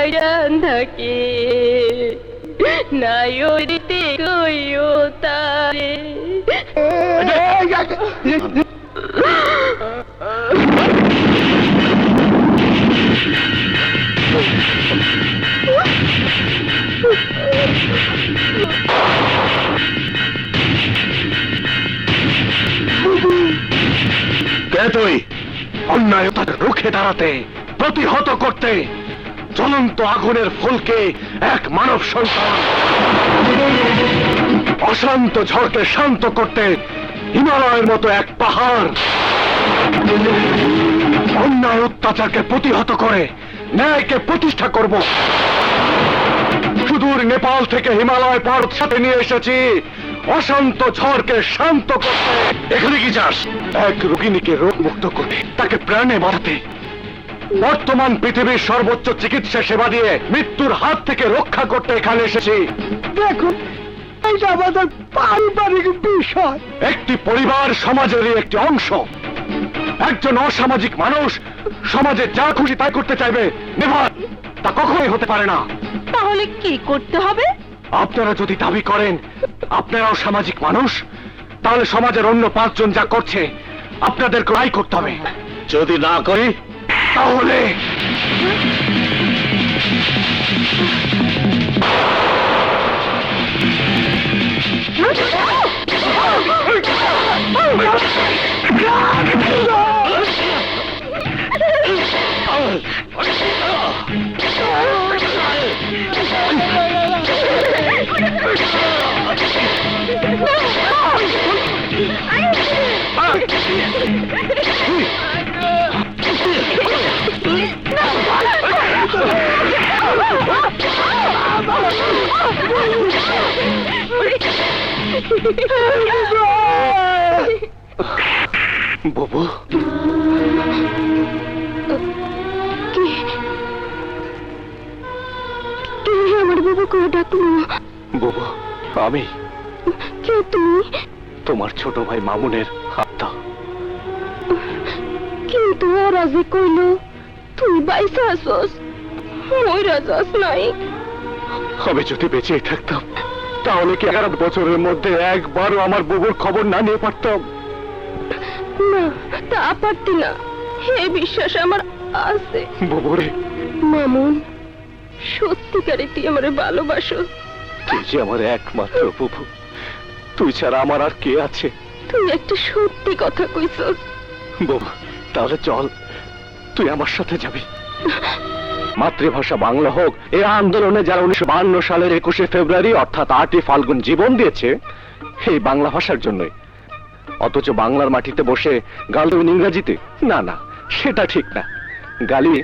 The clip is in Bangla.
হাইরান থাকে নাই ওইতে কইও তারে। কে তুই? অন্যায়তাকে রুখে দাঁড়াতে, প্রতিহত করতে জ্বলন্ত আগুনের ফুলকে এক মানব সন্তান, অশান্ত ঝড়কে শান্ত করতে হিমালয়ের মতো এক পাহাড়, অন্যায় অত্যাচারকে প্রতিহত করে ন্যায়কে প্রতিষ্ঠা করব। সুদূর নেপাল থেকে হিমালয় পর্বত সাথে নিয়ে এসেছি অশান্ত ঝড়কে শান্ত করতে। এখানে কি চাস? এক রোগিণীকে রোগ মুক্ত করতে, তাকে প্রাণে বাঁচাতে, বর্তমান পৃথিবীর সর্বোচ্চ চিকিৎসা সেবা দিয়ে মৃত্যুর হাত থেকে রক্ষা করতে এখানে এসেছি। দেখুন, এটা আমাদের পারিবারিক বিষয়। একটি পরিবার সমাজেরই একটি অংশ। একজন অসামাজিক মানুষ সমাজে যা খুশি তাই করতে চাইবে, নেভার, তা কখনোই হতে পারে না। তাহলে কি করতে হবে? আপনারা যদি দাবি করেন আপনারাও সামাজিক মানুষ, তাহলে সমাজের অন্য 5 জন যা করছে আপনাদেরকে তাই করতে হবে। যদি না করি তাহলে বুবু, আমার বাবুকে ডাকলো। বুবু, আমি কে তুমি? তোমার ছোট ভাই মামুনের আত্মা। কিন্তু ওরা যে কইল তুই বাইসা আসস, মইরা যাস নাই। আমি যদি বেঁচে থাকতাম তাহলে কি 11 বছরের মধ্যে একবারও আমার বুবুর খবর না নিয়ে পারতাম? না, তা পারতি না, হে বিশ্বাস আমার আছে। বুবুরে, মামুন, সত্যিকারে তুই আমারে ভালোবাসস। তুই যে আমার একমাত্র বুবু, তুই ছাড়া আমার আর কে আছে? তুই একটা সত্যি কথা কইছস। বুবু, তাহলে চল, তুই আমার সাথে যাবি। মাতৃভাষা বাংলা হোক, এই আন্দোলনে যারা 1952 সালের 21শে ফেব্রুয়ারি অর্থাৎ 8ই ফাল্গুন জীবন দিয়েছে এই বাংলা ভাষার জন্যই, অথচ বাংলার মাটিতে বসে গাল দেবেন ইংরেজিতে? না না, সেটা ঠিক না। গালি